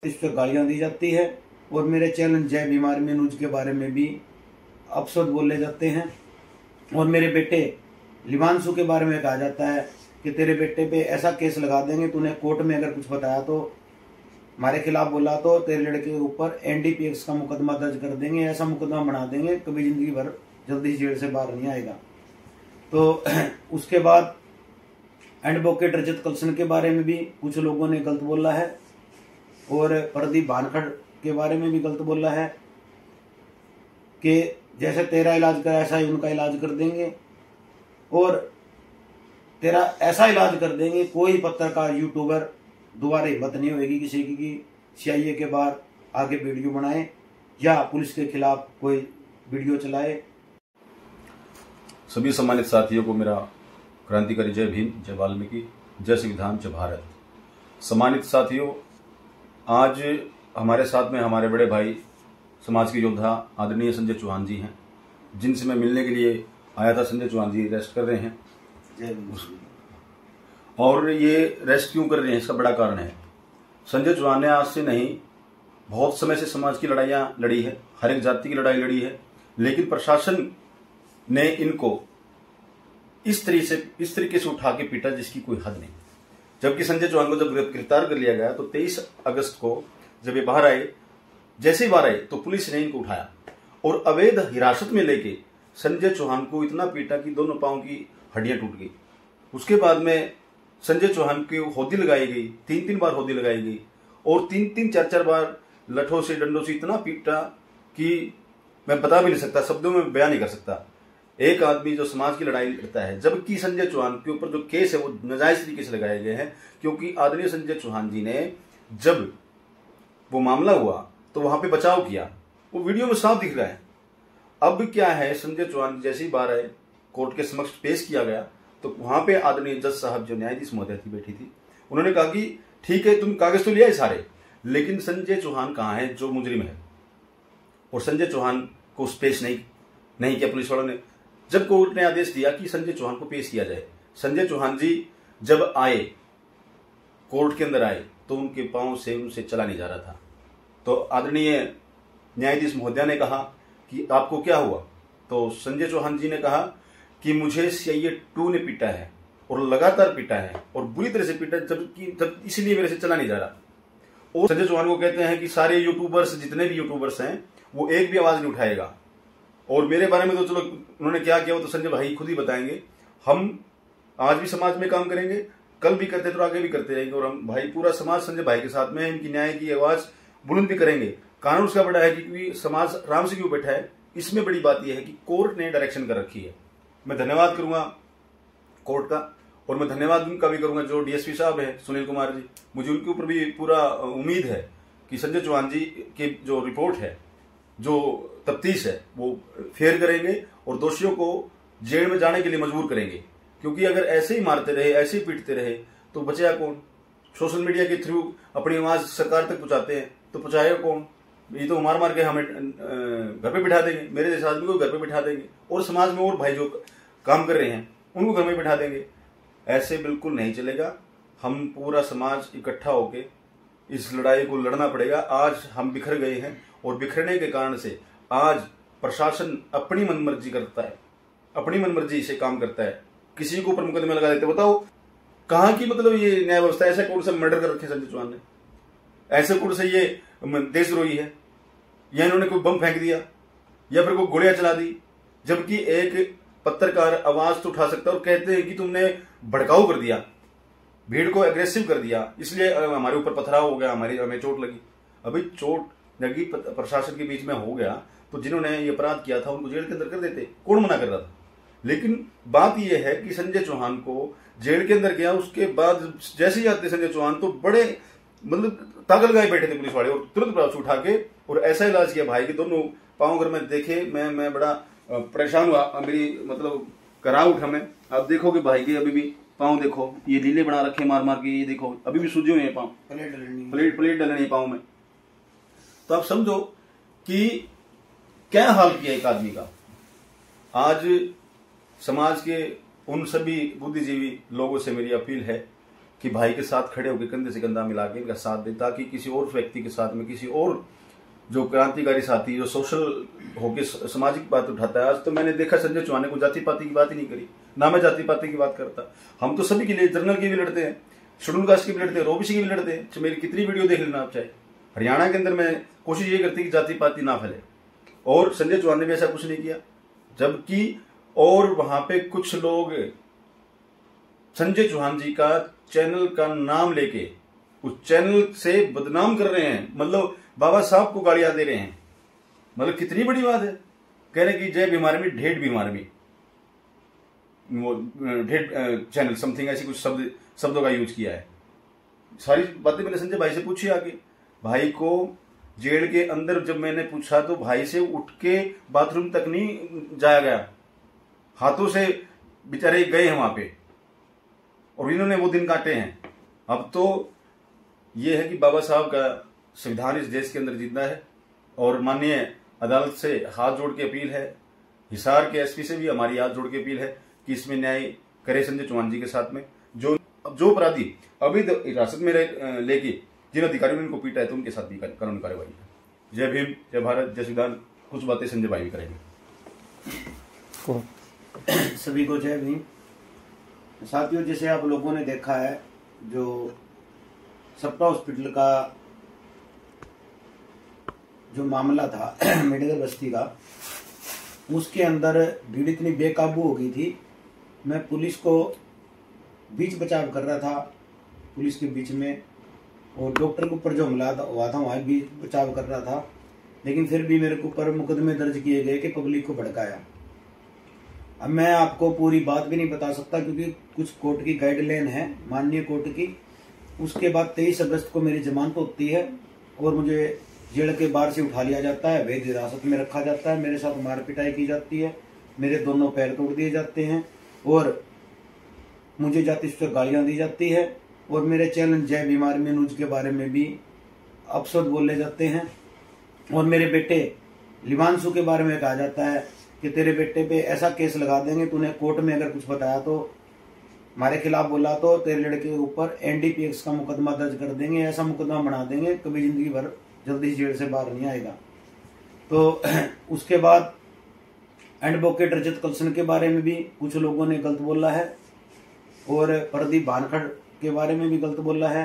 इस पर गालियां दी जाती है और मेरे चैनल जय बीमार में न्यूज के बारे में भी अपशब्द बोले जाते हैं। और मेरे बेटे लिवांशु के बारे में कहा जाता है कि तेरे बेटे पे ऐसा केस लगा देंगे, तूने कोर्ट में अगर कुछ बताया तो हमारे खिलाफ बोला तो तेरे लड़के के ऊपर एनडीपीएस का मुकदमा दर्ज कर देंगे, ऐसा मुकदमा बना देंगे कभी जिंदगी भर जल्दी जेल से बाहर नहीं आएगा। तो उसके बाद एडवोकेट रजत कलसन के बारे में भी कुछ लोगों ने गलत बोला है और प्रदीप भानखड़ के बारे में भी गलत बोला है कि जैसे तेरा इलाज करा ऐसा ही उनका इलाज कर देंगे और तेरा ऐसा इलाज कर देंगे। कोई पत्रकार यूट्यूबर दोबारा हिम्मत नहीं होगी किसी की सीआईए के बाहर आगे वीडियो बनाए या पुलिस के खिलाफ कोई वीडियो चलाए। सभी सम्मानित साथियों को मेरा क्रांतिकारी जय भीम, जय वाल्मीकि, जय संविधान, जय भारत। सम्मानित साथियों, आज हमारे साथ में हमारे बड़े भाई समाज के योद्धा आदरणीय संजय चौहान जी हैं, जिनसे मैं मिलने के लिए आया था। संजय चौहान जी रेस्ट कर रहे हैं और ये रेस्ट क्यों कर रहे हैं इसका बड़ा कारण है। संजय चौहान ने आज से नहीं बहुत समय से समाज की लड़ाइयां लड़ी है, हर एक जाति की लड़ाई लड़ी है, लेकिन प्रशासन ने इनको इस तरीके से उठा के पीटा जिसकी कोई हद नहीं। जबकि संजय चौहान को जब गिरफ्तार कर लिया गया तो 23 अगस्त को जब ये बाहर आए, जैसे ही बाहर आए तो पुलिस ने इनको उठाया और अवैध हिरासत में लेके संजय चौहान को इतना पीटा कि दोनों पांव की हड्डियां टूट गई। उसके बाद में संजय चौहान की होदी लगाई गई, 3-3 बार होदी लगाई गई और 3-3 4-4 बार लठों से डंडों से इतना पीटा कि मैं बता भी नहीं सकता, शब्दों में बयान नहीं कर सकता। एक आदमी जो समाज की लड़ाई लड़ता है, जबकि संजय चौहान के ऊपर जो केस है वो नाजायज तरीके से लगाए गए हैं, क्योंकि आदरणीय संजय चौहान जी ने जब वो मामला हुआ तो वहां पे बचाव किया, वो वीडियो में साफ दिख रहा है। अब क्या है, संजय चौहान जैसे ही बाहर आए, कोर्ट के समक्ष पेश किया गया तो वहां पे आदरणीय जज साहब जो न्यायाधीश महोदय थी बैठी थी, उन्होंने कहा कि ठीक है तुम कागज तो लिया सारे, लेकिन संजय चौहान कहाँ है जो मुजरिम है। और संजय चौहान को पेश नहीं किया पुलिस वालों ने। जब कोर्ट ने आदेश दिया कि संजय चौहान को पेश किया जाए, संजय चौहान जी जब आए, कोर्ट के अंदर आए, तो उनके पांव से उनसे चला नहीं जा रहा था। तो आदरणीय न्यायाधीश महोदया ने कहा कि आपको क्या हुआ, तो संजय चौहान जी ने कहा कि मुझे सीआईए 2 ने पीटा है और लगातार पीटा है और बुरी तरह से पीटा, जब इसलिए मेरे से चला नहीं जा रहा। और संजय चौहान को कहते हैं कि सारे यूट्यूबर्स, जितने भी यूट्यूबर्स हैं, वो एक भी आवाज नहीं उठाएगा। और मेरे बारे में तो चलो उन्होंने क्या किया वो तो संजय भाई खुद ही बताएंगे। हम आज भी समाज में काम करेंगे, कल भी करते तो आगे भी करते रहेंगे और हम भाई पूरा समाज संजय भाई के साथ में, इनकी न्याय की आवाज बुलंद भी करेंगे। कानून उसका बड़ा है क्योंकि समाज आराम से क्यों बैठा है। इसमें बड़ी बात यह है कि कोर्ट ने डायरेक्शन कर रखी है। मैं धन्यवाद करूंगा कोर्ट का और मैं धन्यवाद उनका भी करूंगा जो डीएसपी साहब है सुनील कुमार जी। मुझे उनके ऊपर भी पूरा उम्मीद है कि संजय चौहान जी की जो रिपोर्ट है, जो तफ्तीश है, वो फेयर करेंगे और दोषियों को जेल में जाने के लिए मजबूर करेंगे। क्योंकि अगर ऐसे ही मारते रहे, ऐसे ही पीटते रहे तो बचेगा कौन। सोशल मीडिया के थ्रू अपनी आवाज सरकार तक पहुंचाते हैं तो पहुंचाएगा कौन। ये तो मार के हमें घर पे बिठा देंगे, मेरे जैसे आदमी को घर पे बिठा देंगे और समाज में और भाई जो काम कर रहे हैं उनको घर में बिठा देंगे। ऐसे बिल्कुल नहीं चलेगा। हम पूरा समाज इकट्ठा होके इस लड़ाई को लड़ना पड़ेगा। आज हम बिखर गए हैं और बिखरने के कारण से आज प्रशासन अपनी मनमर्जी करता है, अपनी मनमर्जी से काम करता है, किसी को ऊपर मुकदमे लगा देते। बताओ कहां की मतलब ये न्याय व्यवस्था। ऐसा कौन सा मर्डर कर रखे संजय चौहान ने, ऐसे कौन सा ये देशद्रोही है, या इन्होंने कोई बम फेंक दिया या फिर कोई गोलियां चला दी। जबकि एक पत्रकार आवाज तो उठा सकता है और कहते हैं कि तुमने भड़काऊ कर दिया, भीड़ को एग्रेसिव कर दिया, इसलिए हमारे ऊपर पथराव हो गया, हमें चोट लगी। अभी चोट लगी प्रशासन के बीच में हो गया तो जिन्होंने ये अपराध किया था उनको जेल के अंदर कर देते, कौन मना कर रहा था। लेकिन बात यह है कि संजय चौहान को जेल के अंदर गया, उसके बाद जैसे ही आते संजय चौहान तो बड़े मतलब तागल गाए बैठे थे पुलिस वाले और तुरंत प्रयास उठा के और ऐसा इलाज किया भाई के दोनों पांव। अगर मैं देखे मैं बड़ा परेशान हुआ, मेरी मतलब करा उठा मैं। आप देखोगे भाई के अभी भी पांव देखो, ये लीले बना रखे मार मार के, ये देखो अभी भी सूजे हुए हैं पांव, प्लेट डलनी है पांव में। तो आप समझो कि क्या हाल किया एक आदमी का। आज समाज के उन सभी बुद्धिजीवी लोगों से मेरी अपील है कि भाई के साथ खड़े होकर कंधे से कंधा मिला के इनका साथ दे, ताकि किसी और व्यक्ति के साथ में किसी और जो क्रांतिकारी साथी जो सोशल होके सामाजिक बात उठाता है। आज तो मैंने देखा संजय चौहान ने को जाति पाति की बात ही नहीं करी, ना मैं जाति पाति की बात करता। हम तो सभी के लिए, जनरल की भी लड़ते हैं, शेड्यूल कास्ट की भी लड़ते हैं, ओबीसी की भी लड़ते हैं। तो मेरी कितनी वीडियो देख लेना आप चाहे। हरियाणा के अंदर मैं कोशिश ये करती कि जाति पाति ना फैले, और संजय चौहान ने भी ऐसा कुछ नहीं किया। जबकि और वहां पे कुछ लोग संजय चौहान जी का चैनल का नाम लेके उस चैनल से बदनाम कर रहे हैं, मतलब बाबा साहब को गालियां दे रहे हैं। मतलब कितनी बड़ी बात है। कह रहे कि जय भीम आर्मी ढेड भीम आर्मी, वो ढेड चैनल समथिंग ऐसी कुछ शब्दों का यूज किया है। सारी बातें मैंने संजय भाई से पूछी आके। भाई को जेल के अंदर जब मैंने पूछा तो भाई से उठ के बाथरूम तक नहीं जाया गया, हाथों से बेचारे गए हैं वहां पे, और इन्होंने वो दिन काटे हैं। अब तो ये है कि बाबा साहब का संविधान इस देश के अंदर जिंदा है, और माननीय अदालत से हाथ जोड़ के अपील है, हिसार के एसपी से भी हमारी हाथ जोड़ के अपील है कि इसमें न्याय करे संजय चौहान जी के साथ में। जो अपराधी अभी हिरासत में लेके जिन अधिकारियों ने उनको पीटा है, तो उनके साथ भी कानूनी कार्रवाई है। जय भीम, जय भारत, जय संविधान। कुछ बातें संजय भाई भी करेंगे। सभी को जय भीम। साथियों, जैसे आप लोगों ने देखा है, जो सप्ता हॉस्पिटल का जो मामला था मेडिकल बस्ती का, उसके अंदर भीड़ इतनी बेकाबू हो गई थी। मैं पुलिस को बीच बचाव कर रहा था, पुलिस के बीच में, और डॉक्टर के ऊपर जो हमला हुआ था वहाँ भी बचाव कर रहा था, लेकिन फिर भी मेरे को ऊपर मुकदमे दर्ज किए गए कि पब्लिक को भड़काया। अब मैं आपको पूरी बात भी नहीं बता सकता, क्योंकि कुछ कोर्ट की गाइडलाइन है, माननीय कोर्ट की। उसके बाद 23 अगस्त को मेरी जमानत होती है, और मुझे जेल के बाहर से उठा लिया जाता है, वैध हिरासत में रखा जाता है। मेरे साथ मार पिटाई की जाती है, मेरे दोनों पैर तोड़ दिए जाते हैं, और मुझे जाति से गालियां दी जाती है, और मेरे चैनल जय भीम आर्मी न्यूज के बारे में भी अपशब्द बोले जाते हैं। और मेरे बेटे लिवांशु के बारे में कहा जाता है कि तेरे बेटे पे ऐसा केस लगा देंगे, तूने कोर्ट में अगर कुछ बताया तो, हमारे खिलाफ बोला तो तेरे लड़के के ऊपर एनडीपीएस का मुकदमा दर्ज कर देंगे, ऐसा मुकदमा बना देंगे कभी जिंदगी भर जल्दी जेल से बाहर नहीं आएगा। तो उसके बाद एडवोकेट रजत कलसन के बारे में भी कुछ लोगों ने गलत बोला है, और प्रदीप भानखड़ के बारे में भी गलत बोला है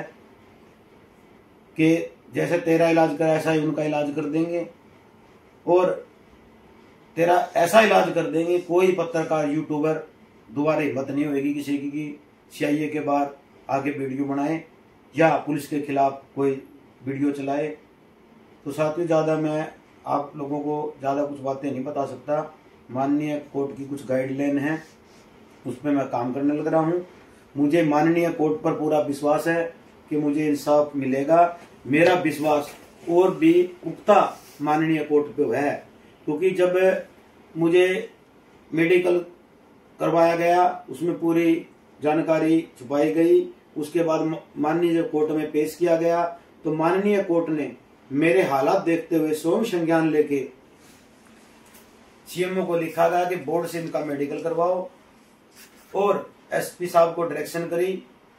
कि जैसे तेरा इलाज करा ऐसा ही उनका इलाज कर देंगे, और तेरा ऐसा इलाज कर देंगे। कोई पत्रकार यूट्यूबर दोबारा हिम्मत नहीं होगी किसी की सीआईए के बाहर आगे वीडियो बनाए या पुलिस के खिलाफ कोई वीडियो चलाए। तो साथियों, ज़्यादा मैं आप लोगों को ज़्यादा कुछ बातें नहीं बता सकता। माननीय कोर्ट की कुछ गाइडलाइन है, उस पर मैं काम करने लग रहा हूँ। मुझे माननीय कोर्ट पर पूरा विश्वास है कि मुझे इंसाफ मिलेगा। मेरा विश्वास और भी पुख्ता माननीय कोर्ट पे है, क्योंकि जब मुझे मेडिकल करवाया गया उसमें पूरी जानकारी छुपाई गई, उसके बाद माननीय कोर्ट में पेश किया गया, तो माननीय कोर्ट ने मेरे हालात देखते हुए स्वयं संज्ञान लेके सीएमओ को लिखा गया कि बोर्ड से इनका मेडिकल करवाओ, और एसपी साहब को डायरेक्शन करी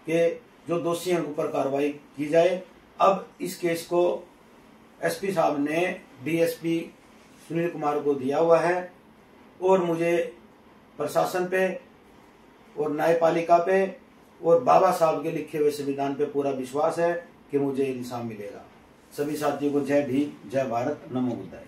कि जो दोषी हैं उन पर कार्रवाई की जाए। अब इस केस को एसपी साहब ने डीएसपी सुनील कुमार को दिया हुआ है, और मुझे प्रशासन पे और न्यायपालिका पे और बाबा साहब के लिखे हुए संविधान पे पूरा विश्वास है कि मुझे इंसाफ मिलेगा। सभी साथियों को जय भीम, जय भारत, नमो बुद्धाय।